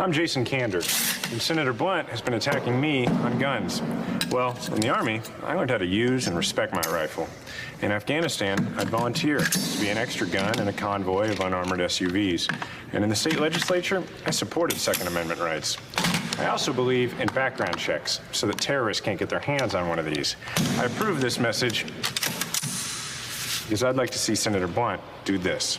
I'm Jason Kander, and Senator Blunt has been attacking me on guns. Well, in the Army, I learned how to use and respect my rifle. In Afghanistan, I'd volunteer to be an extra gun in a convoy of unarmored SUVs. And in the state legislature, I supported Second Amendment rights. I also believe in background checks so that terrorists can't get their hands on one of these. I approve this message because I'd like to see Senator Blunt do this.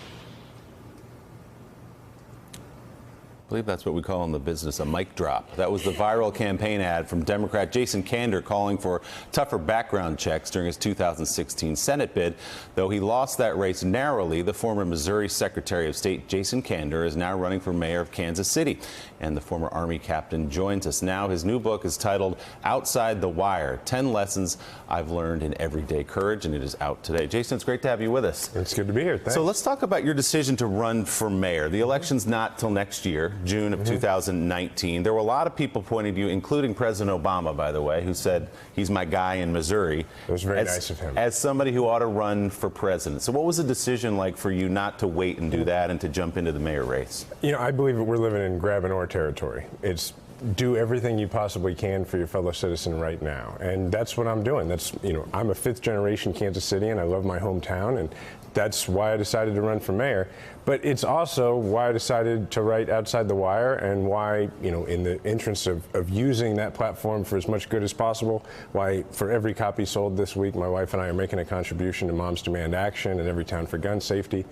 I believe that's what we call in the business a mic drop. That was the viral campaign ad from Democrat Jason Kander calling for tougher background checks during his 2016 Senate bid. Though he lost that race narrowly, the former Missouri Secretary of State Jason Kander is now running for mayor of Kansas City. And the former Army captain joins us now. His new book is titled Outside the Wire, 10 Lessons I've Learned in Everyday Courage, and it is out today. Jason, it's great to have you with us. It's good to be here. Thanks. So let's talk about your decision to run for mayor. The election's not till next year, June of 2019. There were a lot of people pointing to you, including President Obama, by the way, who said he's my guy in Missouri. It was very nice of him. As somebody who ought to run for president. So what was the decision like for you not to wait and do that and to jump into the mayor race? You know, I believe that we're living in grab and or territory. It's do everything you possibly can for your fellow citizen right now. And that's what I'm doing. That's, you know, I'm a fifth generation Kansas Citian. I love my hometown, and that's why I decided to run for mayor. But it's also why I decided to write Outside the Wire, and why, you know, in the interest of using that platform for as much good as possible, why for every copy sold this week, my wife and I are making a contribution to Moms Demand Action and Everytown for Gun Safety.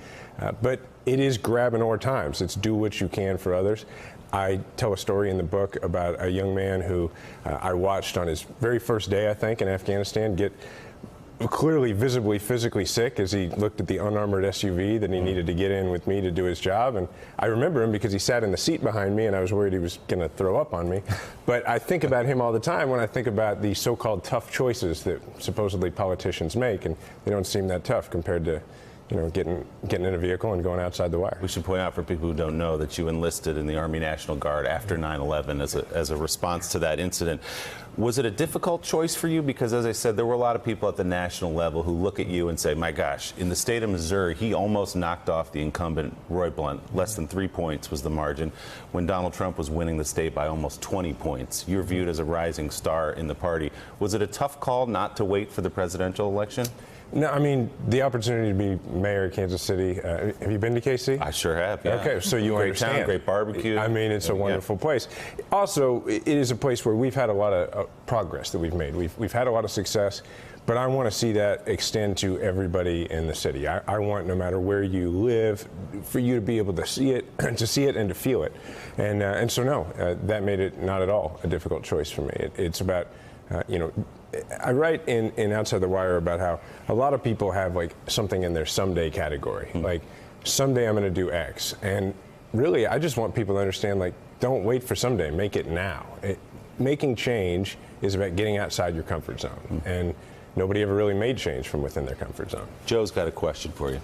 But it is grab and or times. It's do what you can for others. I tell a story in the book about a young man who I watched on his very first day, I think, in Afghanistan get clearly visibly physically sick as he looked at the unarmored SUV that he needed to get in with me to do his job. And I remember him because he sat in the seat behind me, and I was worried he was going to throw up on me. But I think about him all the time when I think about the so-called tough choices that supposedly politicians make, and they don't seem that tough compared to, you know, getting in a vehicle and going outside the wire. We should point out for people who don't know that you enlisted in the Army National Guard after 9/11 as a response to that incident. Was it a difficult choice for you? Because, as I said, there were a lot of people at the national level who look at you and say, my gosh, in the state of Missouri, he almost knocked off the incumbent Roy Blunt. Less than 3 points was the margin when Donald Trump was winning the state by almost 20 points. You're viewed as a rising star in the party. Was it a tough call not to wait for the presidential election? No, I mean, the opportunity to be mayor of Kansas City. Have you been to KC? I sure have, yeah. Okay, so you great understand. Town, great barbecue. I mean, it's a wonderful place. Also, it is a place where we've had a lot of progress that we've made. We've had a lot of success, but I want to see that extend to everybody in the city. I want, no matter where you live, for you to be able to see it, and to feel it. And so, no, that made it not at all a difficult choice for me. It's about, you know, I write in Outside the Wire about how a lot of people have like something in their someday category. Like, someday I'm going to do X. And really, I just want people to understand, like, don't wait for someday, make it now. Making change is about getting outside your comfort zone. And nobody ever really made change from within their comfort zone. Joe's got a question for you.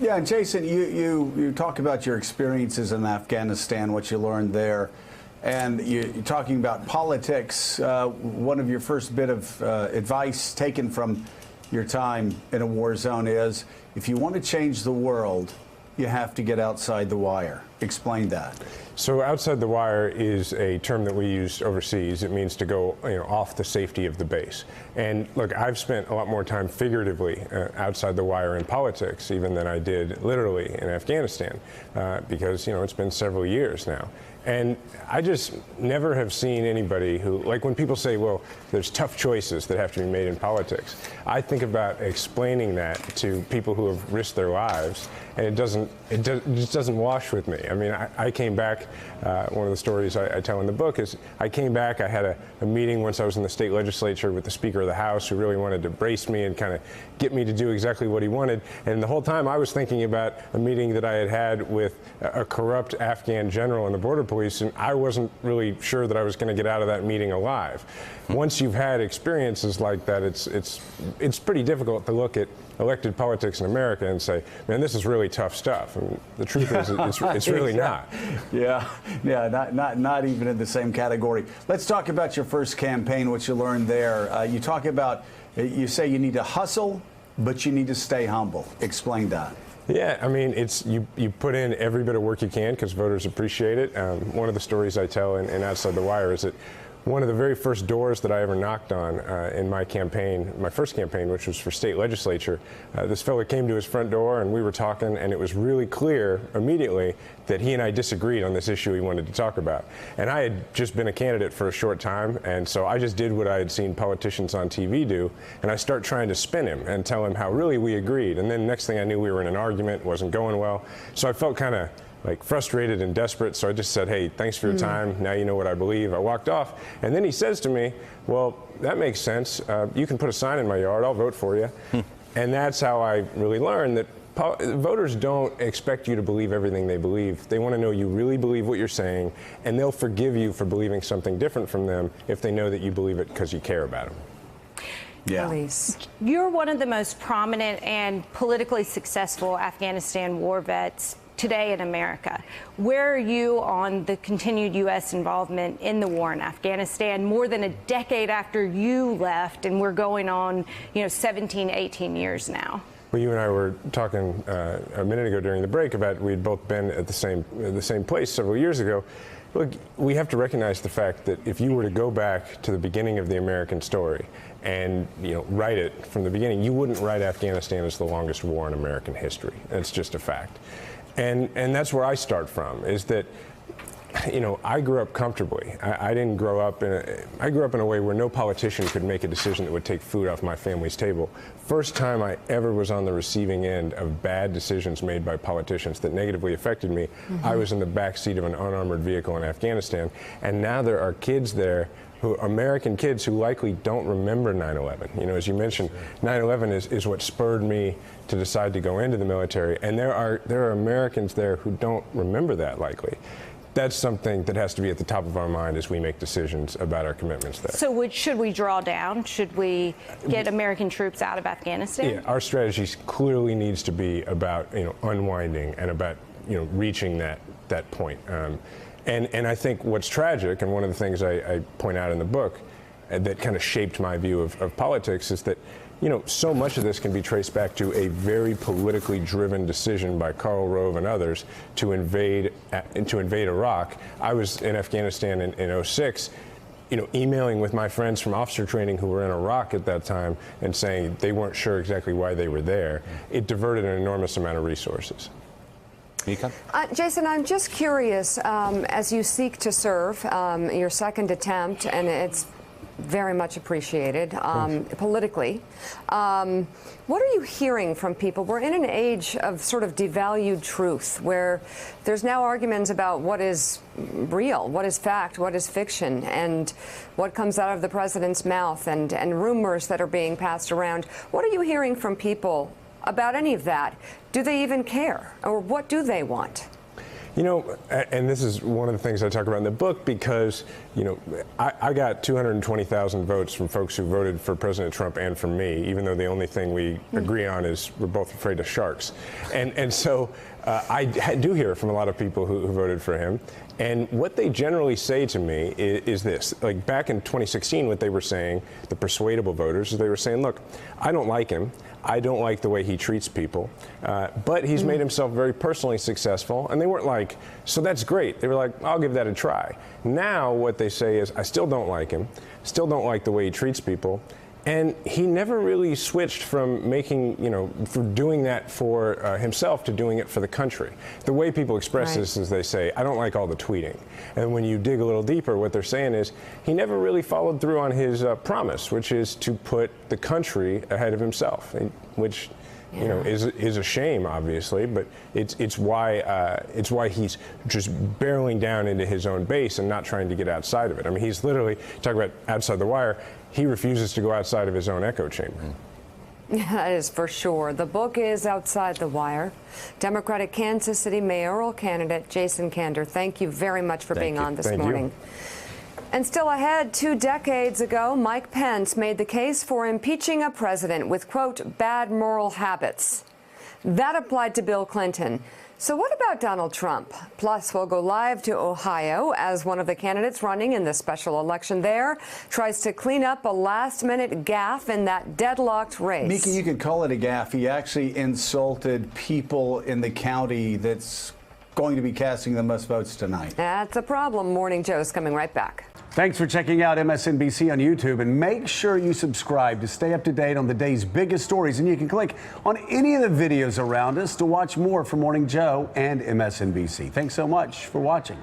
Yeah, Jason, you talk about your experiences in Afghanistan, what you learned there. And you're talking about politics. One of your first bit of advice taken from your time in a war zone is, if you want to change the world, you have to get outside the wire. Explain that. So outside the wire is a term that we use overseas. It means to go, you know, off the safety of the base. And look, I've spent a lot more time figuratively outside the wire in politics even than I did literally in Afghanistan, because, you know, it's been several years now. And I just never have seen anybody who, like, when people say, well, there's tough choices that have to be made in politics, I think about explaining that to people who have risked their lives, and it just doesn't wash with me. I mean, I came back, one of the stories I tell in the book is, I came back, I had a meeting once I was in the state legislature with the Speaker of the House, who really wanted to brace me and kind of get me to do exactly what he wanted. And the whole time I was thinking about a meeting that I had with a corrupt Afghan general in the border police, and I wasn't really sure that I was going to get out of that meeting alive. Once you've had experiences like that, it's pretty difficult to look at elected politics in America and say, man, this is really tough stuff. And the truth is, it's really not. Yeah, not even in the same category. Let's talk about your first campaign, what you learned there. You talk about, you say you need to hustle, but you need to stay humble. Explain that. Yeah, I mean, it's you put in every bit of work you can because voters appreciate it. One of the stories I tell in Outside the Wire is that one of the very first doors that I ever knocked on in my campaign, my first campaign, which was for state legislature, this fella came to his front door and we were talking, and it was really clear immediately that he and I disagreed on this issue he wanted to talk about. And I had just been a candidate for a short time, and so I just did what I had seen politicians on TV do, and I start trying to spin him and tell him how really we agreed. And then next thing I knew, we were in an argument, wasn't going well. So I felt kind of like frustrated and desperate, so I just said, hey, thanks for your time, now you know what I believe. I walked off, and then he says to me, well, that makes sense. You can put a sign in my yard, I'll vote for you. And that's how I really learned that voters don't expect you to believe everything they believe. They want to know you really believe what you're saying, and they'll forgive you for believing something different from them if they know that you believe it because you care about them. Yeah. Elise. You're one of the most prominent and politically successful Afghanistan war vets today in America. Where are you on the continued U.S. involvement in the war in Afghanistan more than a decade after you left, and we're going on, 17, 18 years now? Well, you and I were talking a minute ago during the break about we'd both been at the same place several years ago. Look, we have to recognize the fact that if you were to go back to the beginning of the American story and write it from the beginning, you wouldn't write Afghanistan as the longest war in American history. That's just a fact. And that's where I start from, is that I grew up comfortably. I didn't grow up I grew up in a way where no politician could make a decision that would take food off my family's table. First time I ever was on the receiving end of bad decisions made by politicians that negatively affected me, I was in the back seat of an unarmored vehicle in Afghanistan. And now there are kids there, American kids who likely don't remember 9/11. As you mentioned, 9/11 is what spurred me to decide to go into the military. And there are Americans there who don't remember that likely. That's something that has to be at the top of our mind as we make decisions about our commitments there. So should we draw down? Should we get American troops out of Afghanistan? Yeah, our strategy clearly needs to be about unwinding and about reaching that point. And I think what's tragic, and one of the things I point out in the book that kind of shaped my view of politics, is that so much of this can be traced back to a very politically driven decision by Karl Rove and others to invade Iraq. I was in Afghanistan in 2006, emailing with my friends from officer training who were in Iraq at that time and saying they weren't sure exactly why they were there. It diverted an enormous amount of resources. Jason, I'm just curious, as you seek to serve your second attempt, and it's very much appreciated politically. What are you hearing from people? We're in an age of sort of devalued truth, where there's now arguments about what is real, what is fact, what is fiction, and what comes out of the president's mouth, and rumors that are being passed around. What are you hearing from people about any of that? Do they even care? Or what do they want? And this is one of the things I talk about in the book, because, I got 220,000 votes from folks who voted for President Trump and for me, even though the only thing we agree on is we're both afraid of sharks. And so I do hear from a lot of people who voted for him. And what they generally say to me is this. Like back in 2016, what they were saying, the persuadable voters, is they were saying, look, I don't like him. I don't like the way he treats people, but he's made himself very personally successful. And they weren't like, so that's great. They were like, I'll give that a try. Now what they say is, I still don't like him, still don't like the way he treats people. And he never really switched from for doing that for himself to doing it for the country. The way people express this is they say, I don't like all the tweeting. And when you dig a little deeper, what they're saying is he never really followed through on his promise, which is to put the country ahead of himself, which is a shame, obviously, but it's why he's just barreling down into his own base and not trying to get outside of it. I mean, he's literally, talk about outside the wire, he refuses to go outside of his own echo chamber. That is for sure. The book is Outside the Wire. Democratic Kansas City mayoral candidate Jason Kander, thank you very much for being on this morning. And still ahead, 2 decades ago, Mike Pence made the case for impeaching a president with, quote, bad moral habits. That applied to Bill Clinton. So what about Donald Trump? Plus, we'll go live to Ohio as one of the candidates running in the special election there tries to clean up a last-minute gaffe in that deadlocked race. Mika, you could call it a gaffe. He actually insulted people in the county that's going to be casting the most votes tonight. That's a problem. Morning Joe's coming right back. Thanks for checking out MSNBC on YouTube, and make sure you subscribe to stay up to date on the day's biggest stories. And you can click on any of the videos around us to watch more from Morning Joe and MSNBC. Thanks so much for watching.